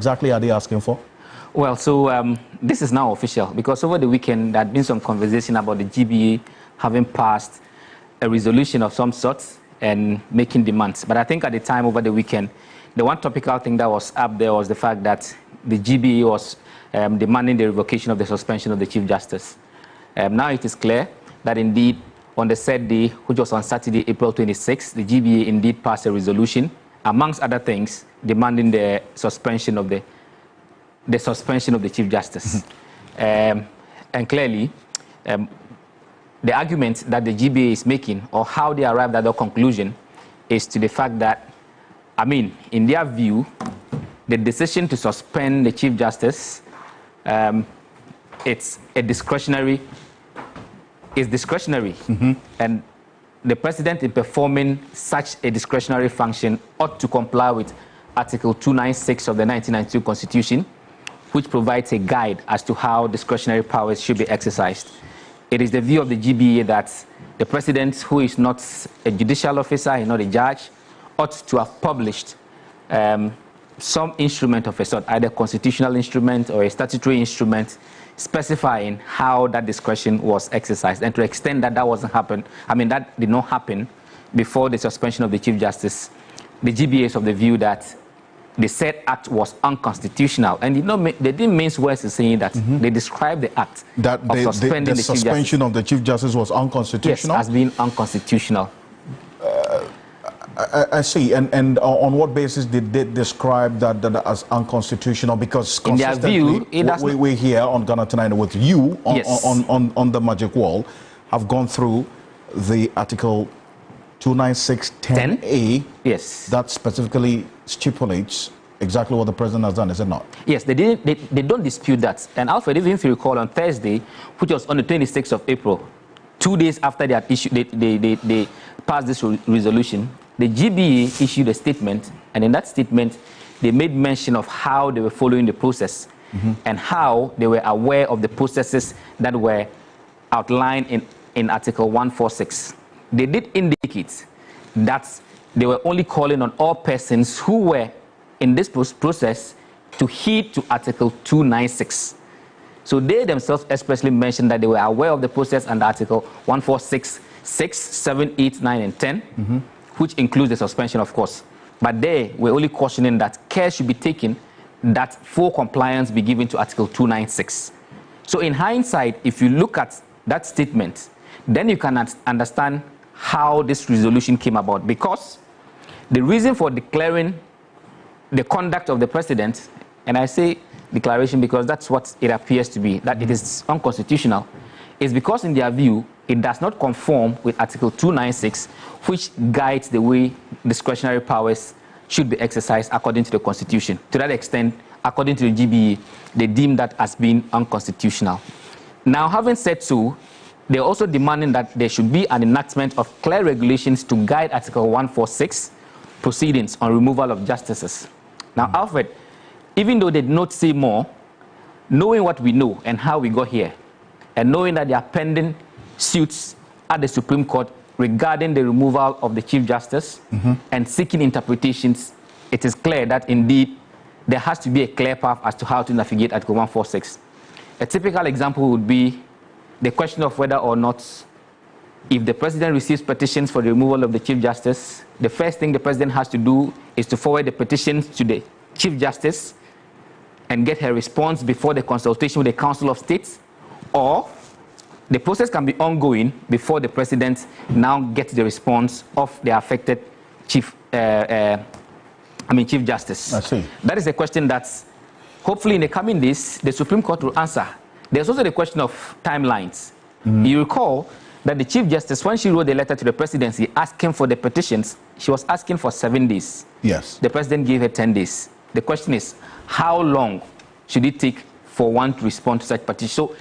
exactly are they asking for? Well, so this is now official because over the weekend there had been some conversation about the GBA having passed a resolution of some sort and making demands. But I think at the time over the weekend, the one topical thing that was up there was the fact that the GBA was demanding the revocation of the suspension of the Chief Justice. Now it is clear that indeed on the said day, which was on Saturday, April 26, the GBA indeed passed a resolution, amongst other things, demanding the suspension of the Chief Justice. And clearly, the argument that the GBA is making, or how they arrived at the conclusion, is to the fact that, I mean, in their view, the decision to suspend the Chief Justice, it's discretionary. And the president, in performing such a discretionary function, ought to comply with Article 296 of the 1992 Constitution, which provides a guide as to how discretionary powers should be exercised. It is the view of the GBA that the president, who is not a judicial officer, he's not a judge, ought to have published some instrument of a sort, either constitutional instrument or a statutory instrument, specifying how that discretion was exercised. And to the extent that that wasn't happen, I mean, that did not happen before the suspension of the Chief Justice, the GBA is of the view that the said act was unconstitutional. And they didn't mince words in saying that. They described the act of suspending the suspension of the Chief Justice was unconstitutional? Yes, as being unconstitutional. I see. And on what basis did they describe that as unconstitutional? Because in their view, we're here on Ghana Tonight with you on the magic wall, have gone through the Article 296(10)(a). Yes. That specifically stipulates exactly what the president has done, is it not? Yes, they don't dispute that. And Alfred, even if you recall, on Thursday, which was on the 26th of April, 2 days after they had issued, they passed this resolution, the GBA issued a statement, and in that statement, they made mention of how they were following the process and how they were aware of the processes that were outlined in Article 146. They did indicate that they were only calling on all persons who were in this process to heed to Article 296. So they themselves expressly mentioned that they were aware of the process under Article 146, 6, 7, 8, 9, and 10, which includes the suspension, of course. But they were only cautioning that care should be taken that full compliance be given to Article 296. So in hindsight, if you look at that statement, then you can understand how this resolution came about, because the reason for declaring the conduct of the president, and I say declaration because that's what it appears to be, that it is unconstitutional, is because in their view, it does not conform with Article 296, which guides the way discretionary powers should be exercised according to the Constitution. To that extent, according to the GBA, they deem that as being unconstitutional. Now, having said so, they're also demanding that there should be an enactment of clear regulations to guide Article 146 proceedings on removal of justices. Now, Alfred, even though they did not say more, knowing what we know and how we got here, and knowing that there are pending suits at the Supreme Court regarding the removal of the Chief Justice and seeking interpretations, it is clear that indeed there has to be a clear path as to how to navigate Article 146. A typical example would be the question of whether or not, if the president receives petitions for the removal of the Chief Justice, the first thing the president has to do is to forward the petitions to the Chief Justice and get her response before the consultation with the Council of State, or the process can be ongoing before the president now gets the response of the affected Chief Justice. I see. That is a question that hopefully in the coming days, the Supreme Court will answer. There's also the question of timelines. You recall that the Chief Justice, when she wrote the letter to the presidency asking for the petitions, she was asking for 7 days. Yes. The president gave her 10 days. The question is, how long should it take for one to respond to such petition? So,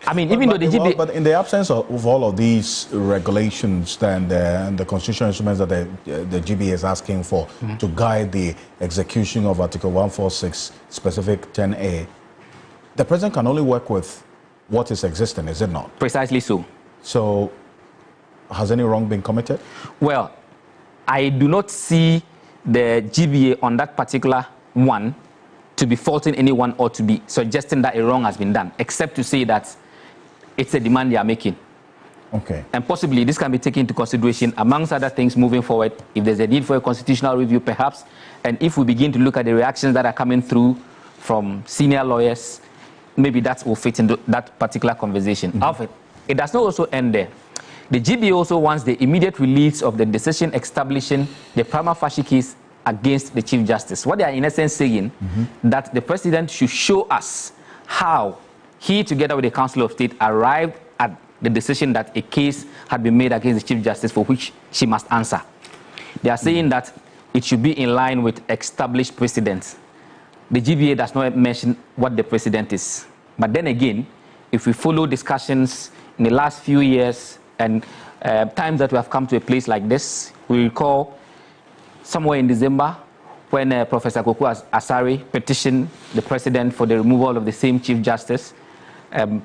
I mean, even though the GBA... But in the absence of all of these regulations and the constitutional instruments that the GBA is asking for to guide the execution of Article 146, specific 10A, the president can only work with what is existing, is it not? Precisely so. So, has any wrong been committed? Well, I do not see the GBA on that particular one to be faulting anyone or to be suggesting that a wrong has been done, except to say that it's a demand they are making. Okay. And possibly this can be taken into consideration amongst other things moving forward, if there's a need for a constitutional review perhaps, and if we begin to look at the reactions that are coming through from senior lawyers, maybe that will fit into that particular conversation. Alfred, it does not also end there. The GBA also wants the immediate release of the decision establishing the prima facie case against the Chief Justice. What they are in essence saying, that the President should show us how he, together with the Council of State, arrived at the decision that a case had been made against the Chief Justice for which she must answer. They are saying that it should be in line with established precedents. The GBA does not mention what the precedent is. But then again, if we follow discussions in the last few years and times that we have come to a place like this, we recall somewhere in December when Professor Koko Asare petitioned the President for the removal of the same Chief Justice.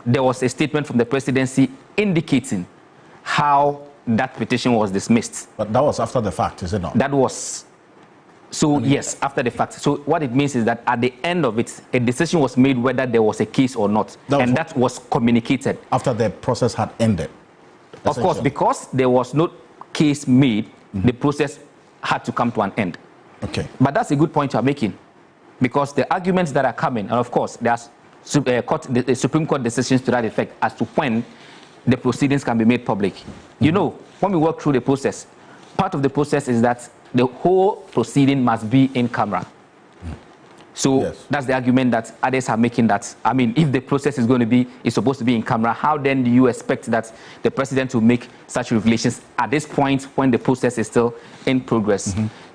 There was a statement from the presidency indicating how that petition was dismissed. But that was after the fact, is it not? That was, so yes, after the fact. So what it means is that at the end of it, a decision was made whether there was a case or not. That was communicated. After the process had ended? Of course, because there was no case made, the process had to come to an end. Okay. But that's a good point you're making, because the arguments that are coming, and of course, there's the Supreme Court decisions to that effect as to when the proceedings can be made public. You know, when we work through the process, part of the process is that the whole proceeding must be in camera. So that's the argument that others are making, that, I mean, if the process is supposed to be in camera, how then do you expect that the President will make such revelations at this point when the process is still in progress?